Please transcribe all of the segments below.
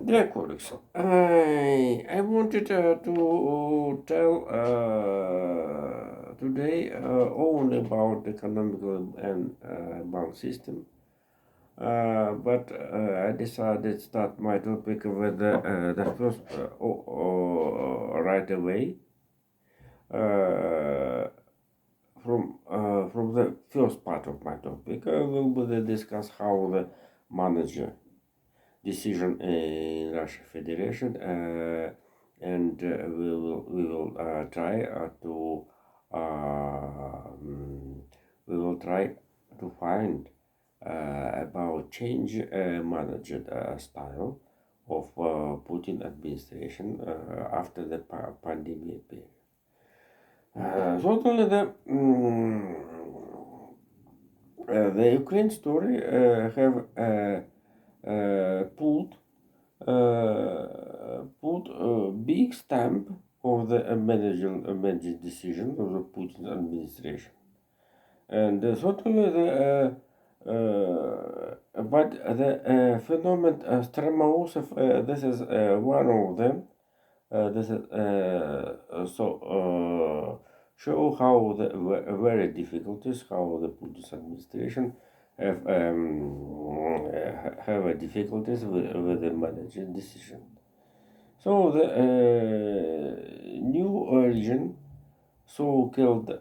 Dear colleagues, I wanted to tell today only about economical and bank system, but I decided to start my topic with the first right away uh, from the first part of my topic. We'll discuss how the manager decision in Russian Federation, and we will try to we will try to find about change managed style of Putin administration after the pandemic period. Certainly, the Ukraine story have pulled put a big stamp of the managing decision of the Putin administration, and certainly but the phenomenon Stramausov, this is one of them. This is show how the very difficulties how the Putin administration have difficulties with the managing decision. So the new region, so-called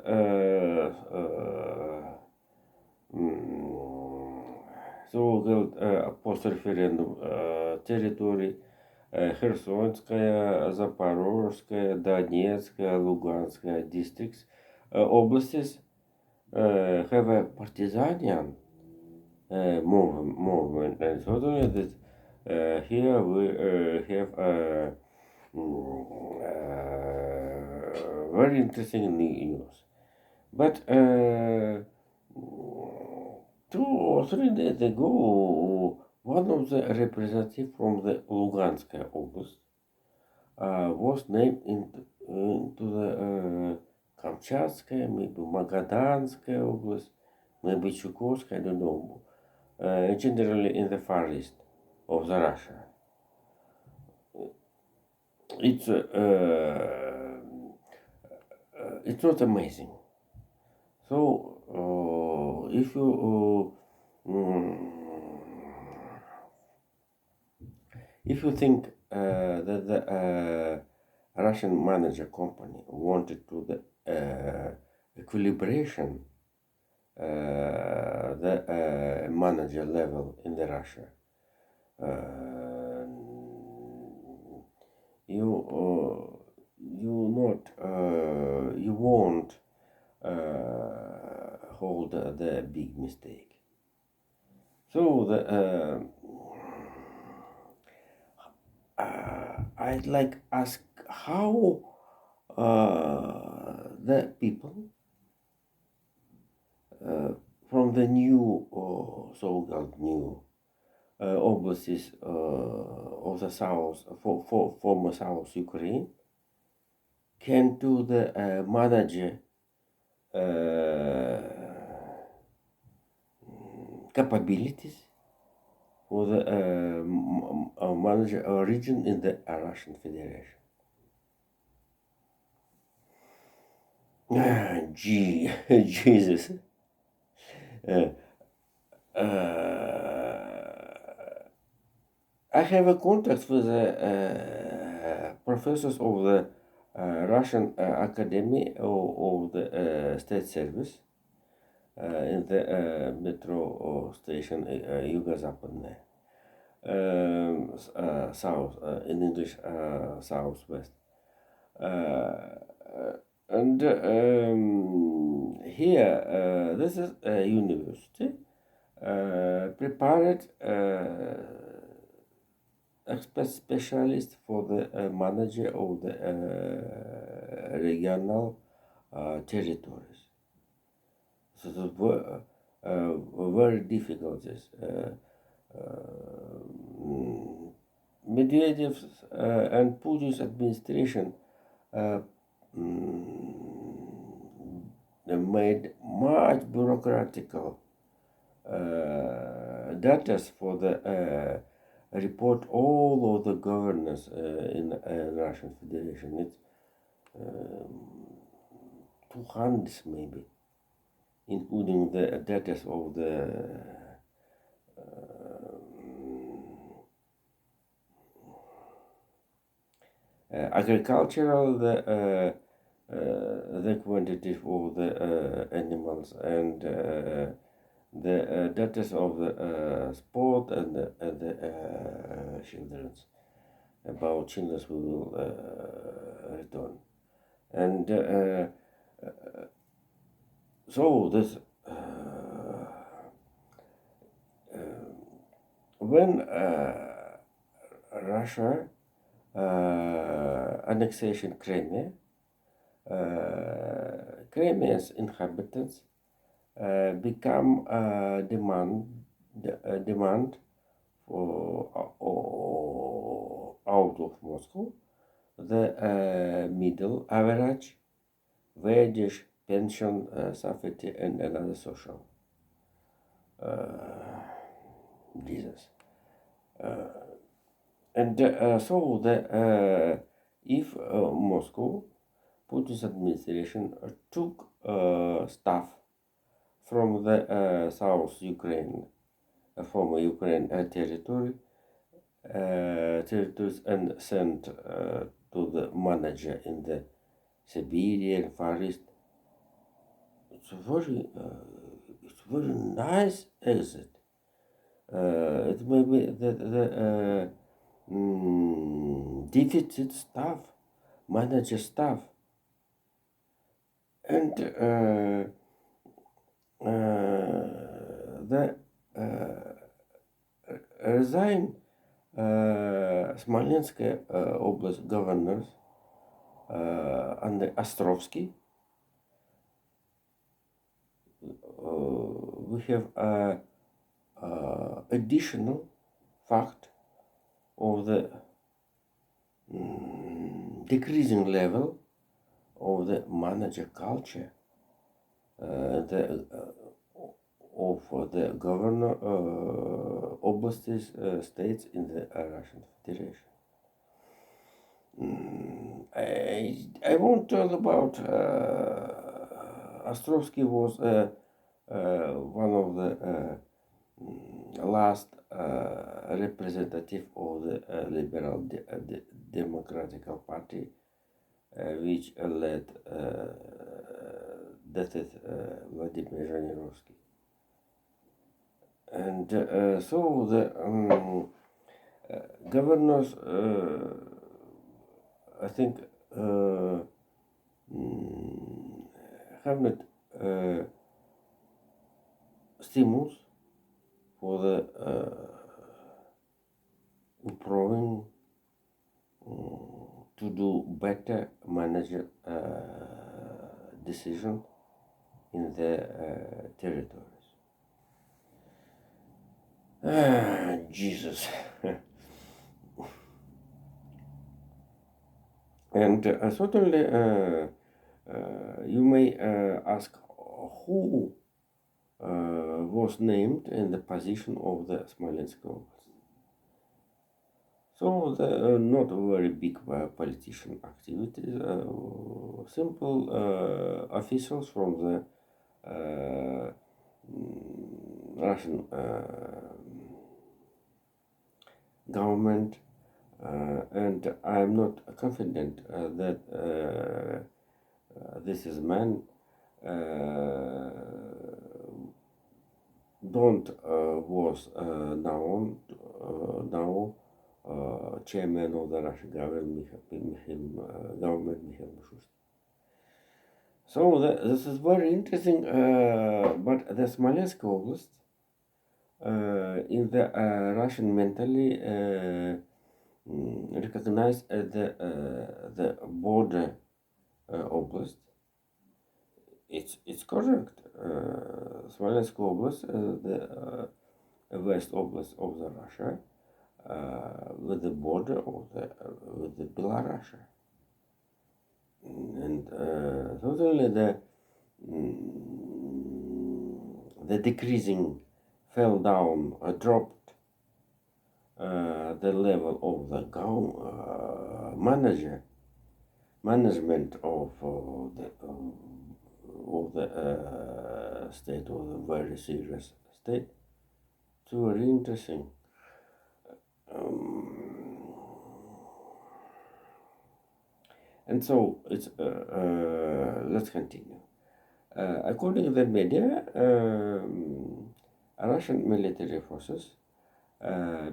so-called post-referendum territory, Херсонская, Запорожская, Донецкая, Луганская districts, области have a partisan movement, and certainly that here we have a very interesting news. But 2 or 3 days ago, one of the representatives from the Luganskaya Oblast was named into the Kamchatskaya, maybe Magadanskaya Oblast, maybe Chukovskaya, I don't know, generally in the far east of the Russia. It's not amazing. So if you think that the Russian manager company wanted to the equilibration the manager level in the Russia, you won't hold the big mistake. So I'd like ask how the people from the new so-called new oblasts of the south, for former South Ukraine, can do the manager capabilities for the manager region in the Russian Federation. Gee, Jesus. I have a contact with the professors of the Russian Academy of the State Service in the metro station Yugo-Западная, south, in English, southwest. And here, this is a university prepared expert specialist for the manager of the regional territories. So it were very difficult. This Medvedev's and Putin's administration made much bureaucratic data for the report all of the governors in Russian Federation. It's 200 maybe, including the data of the agricultural, the quantity of the animals, and the data of the sport and the children's. About children who will return. And so this when Russia annexation Crimea, Crimea's inhabitants become demand for out of Moscow the middle average wages, pension, safety, and another social Jesus. And so the if Moscow, Putin's administration took staff from the South Ukraine, former Ukraine territories, and sent to the manager in the Siberian forest. It's very nice exit. It may be the deficit staff, manager staff, and the resign Smolensk Oblast governors under Ostrovsky. We have additional fact of the decreasing level of the manager culture of the governor oblasts states in the Russian Federation. I won't talk about Ostrovsky was one of the last representative of the Liberal Democratic Party, which led Vladimir Zhirinovsky. And so the governors, I think, have not stimulus for the improving to do better manager decision in the territories. Jesus. And certainly you may ask who was named in the position of the Smolensk Oblast. So the not very big politician activities, simple officials from the Russian government, and I'm not confident that this is man don't was now chairman of the Russian government, Mikhail Mishustin. So this is very interesting, but the Smolensk Oblast in the Russian mentally recognized as the border oblast. It's correct. Smolensk Oblast, the west oblast of the Russia, with the border of with the Belarus. And totally the decreasing fell down, dropped the level of the management of the state, of the very serious state. It's very interesting. And so it's let's continue. According to the media, Russian military forces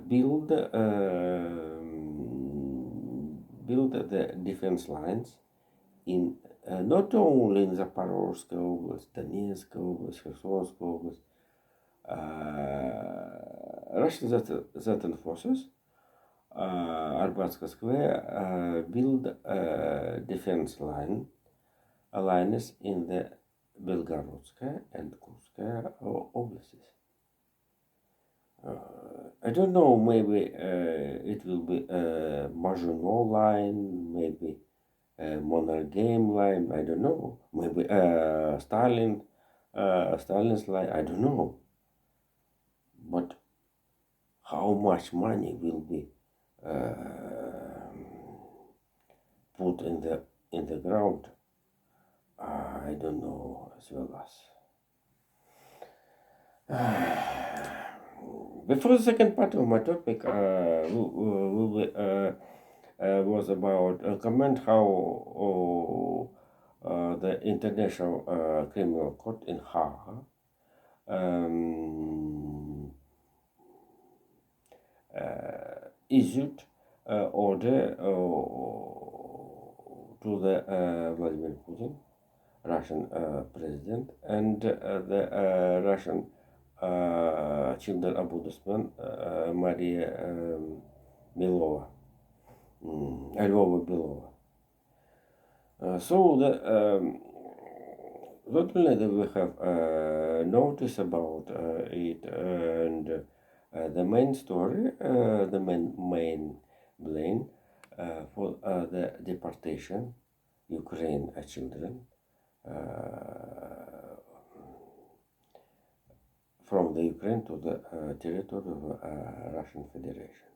build the defense lines in not only in Zaporozhye Oblast, Donetsk Oblast, Kherson Oblast. Russian Zatan forces, Arbatska Square, build defense lines in the Belgorodskaya and Kurskaya oblasts. I don't know, maybe it will be a Maginot line, maybe a Monargame line, I don't know. Maybe Stalin's line, I don't know. But how much money will be put in the ground? I don't know as well as. Before the second part of my topic was about comment how the International Criminal Court in Hague issued order to the Vladimir Putin, Russian president, and the Russian Children Ombudsman Maria Belova, Lvova Belova. So not only that we have notice about it, and the main story, the main blame for the deportation Ukraine children from the Ukraine to the territory of Russian Federation.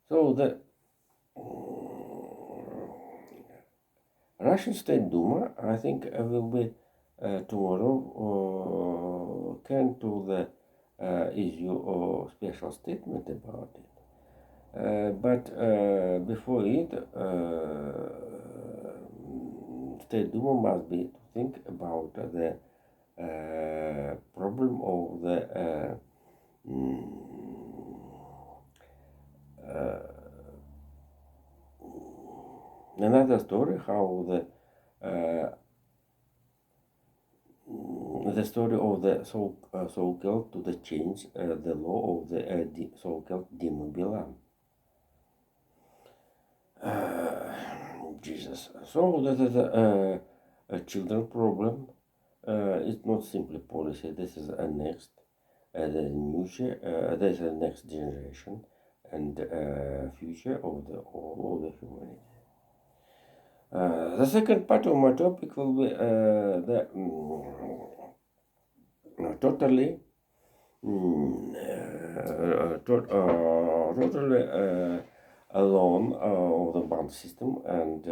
So the Russian State Duma, I think, will be tomorrow can to the issue a special statement about it. But before it, State Duma must be to think about the problem of the another story how the story of the so-called to the change the law of the so-called Dima Bilan. Jesus. So that is a children problem. It's not simply policy. This is a next, the this is the next generation and future of the all of the humanity. The second part of my topic will be the totally loan of the bank system and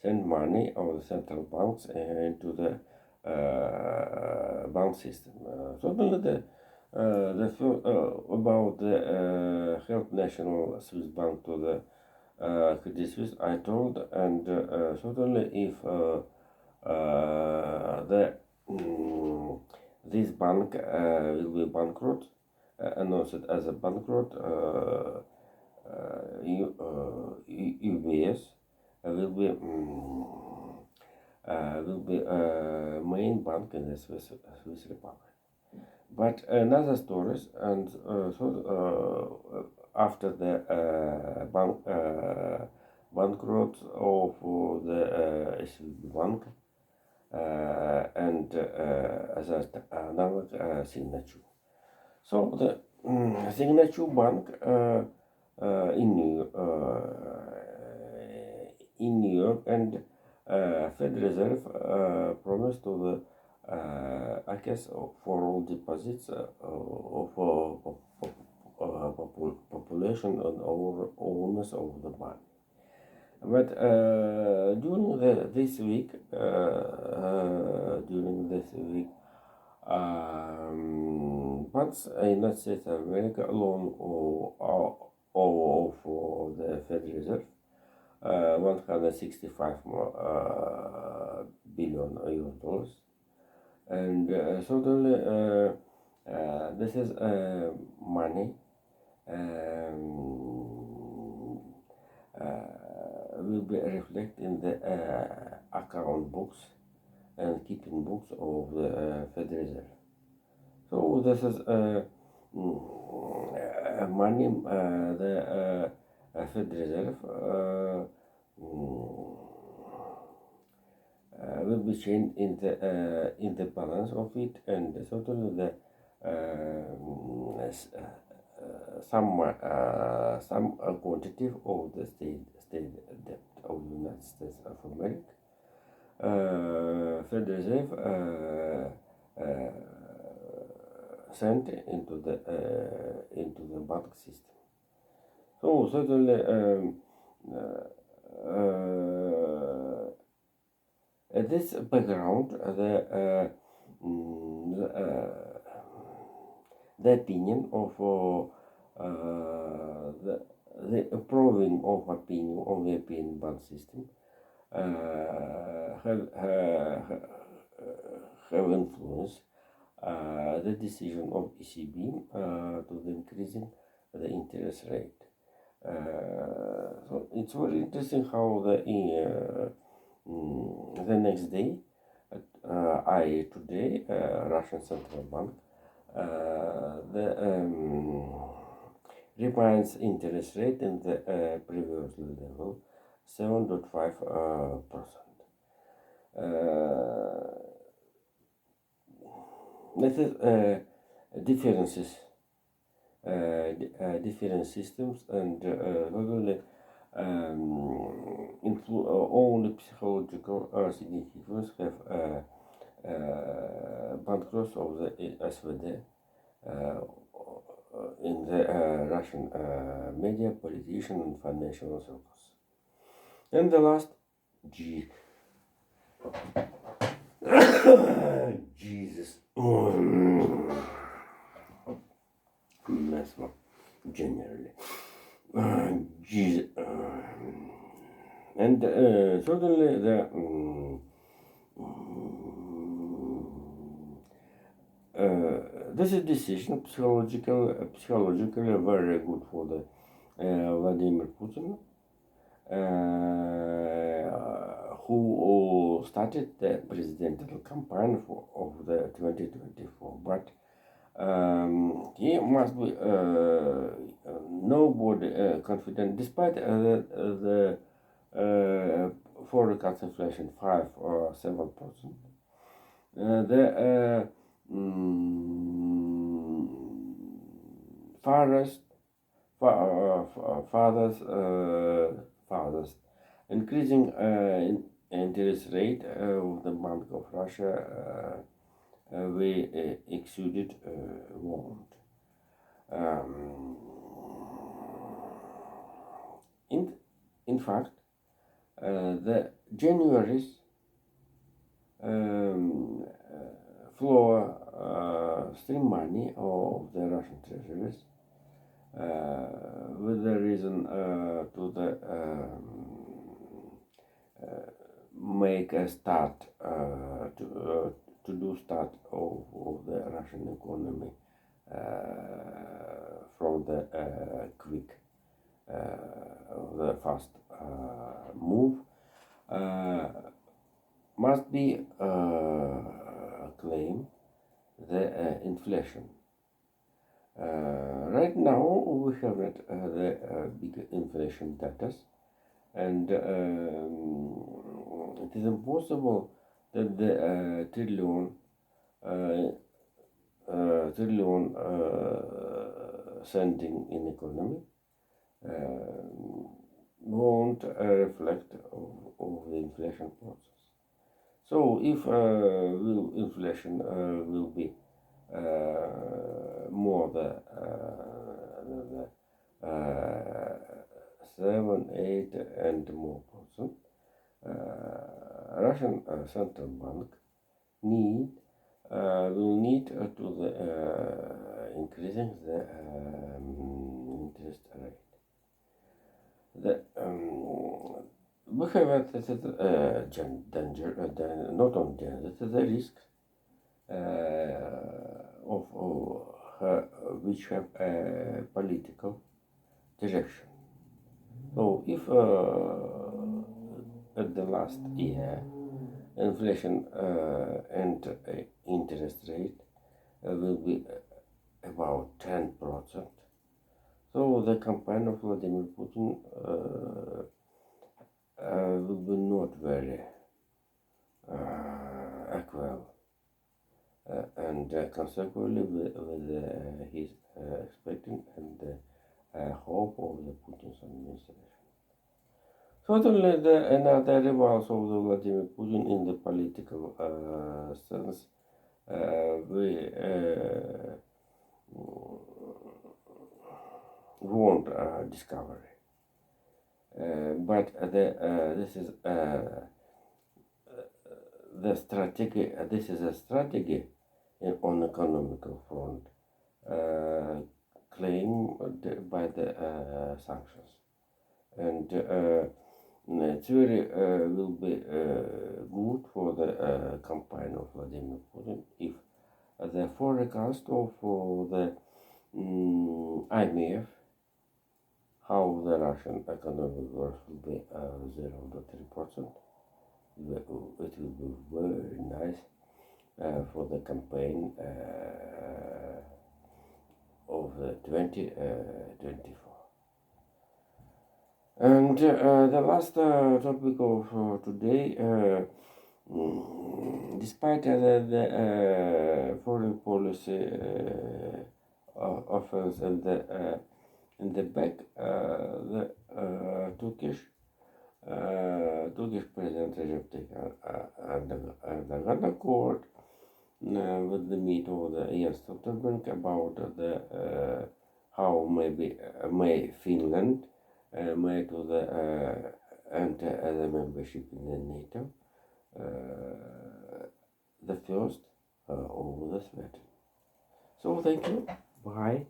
send money of the central banks into the bank system. Certainly about the Help National Swiss Bank to the Credit Suisse, I told, and certainly if this bank will be bankrupt, announced as a bankrupt, UBS will be main bank in the Swiss Republic. But another stories, and after the bankrupt of the SVB bank and as another signature. So the signature bank in New York and Fed Reserve promised to the I guess for all deposits of population and owners of the money. But during this week, once United States of America alone for the Federal Reserve, 165 billion US dollars, and certainly this is money will be reflected in the account books and keeping books of the Federal Reserve. So this is money the Federal Reserve will be changed in the balance of it, and certainly the some quantitative of the state debt of the United States of America. Federal Reserve sent into the bank system. So certainly at this background, the opinion of the approving of opinion of the European bank system have influenced the decision of ECB to the increasing the interest rate. So it's very interesting how the next day, today, Russian Central Bank remains interest rate in the previous level, 7.5%. This is differences, different systems, and really only psychological significance have bankruptcy of the SVD in the Russian media, politician, and financial circles. And the last, Jesus, mess up generally. Jesus, and certainly the this is decision psychologically very good for the Vladimir Putin, who started the presidential campaign of the 2024, but he must be nobody confident, despite the forecast inflation 5 or 7%. The farthest increasing interest rate of the Bank of Russia we exuded warned. In fact, the January's flow stream money of the Russian treasuries with the reason to the make a start to do start of the Russian economy from the quick the fast move must be claim the inflation. Right now we have the big inflation data, and it is impossible that the trillion sending in economy won't reflect of the inflation process. So if inflation will be more the uh, 7, 8, and more percent. Russian central bank need will need to the increasing the interest rate. We have that is danger, not only danger, that is the risk of which have a political direction. So if at the last year inflation and interest rate will be about 10%, so the campaign of Vladimir Putin will be not very equal, and consequently with his expecting and hope of the Putin's administration. Certainly, another rivals of the Vladimir Putin in the political sense, we want discovery. But this is the strategy. This is a strategy on economical front, claimed by the sanctions, and it's very will be good for the campaign of Vladimir Putin if the forecast of the IMF how the Russian economic growth will be 0.3%. It will be very nice for the campaign of 2024. And the last topic of today, despite the foreign policy offense and in the back, the Turkish President Recep Tayyip Erdogan accord with the meet of the Jens Stoltenberg about the how may Finland may to the enter the membership in the NATO, the first over the threat. So thank you. Bye.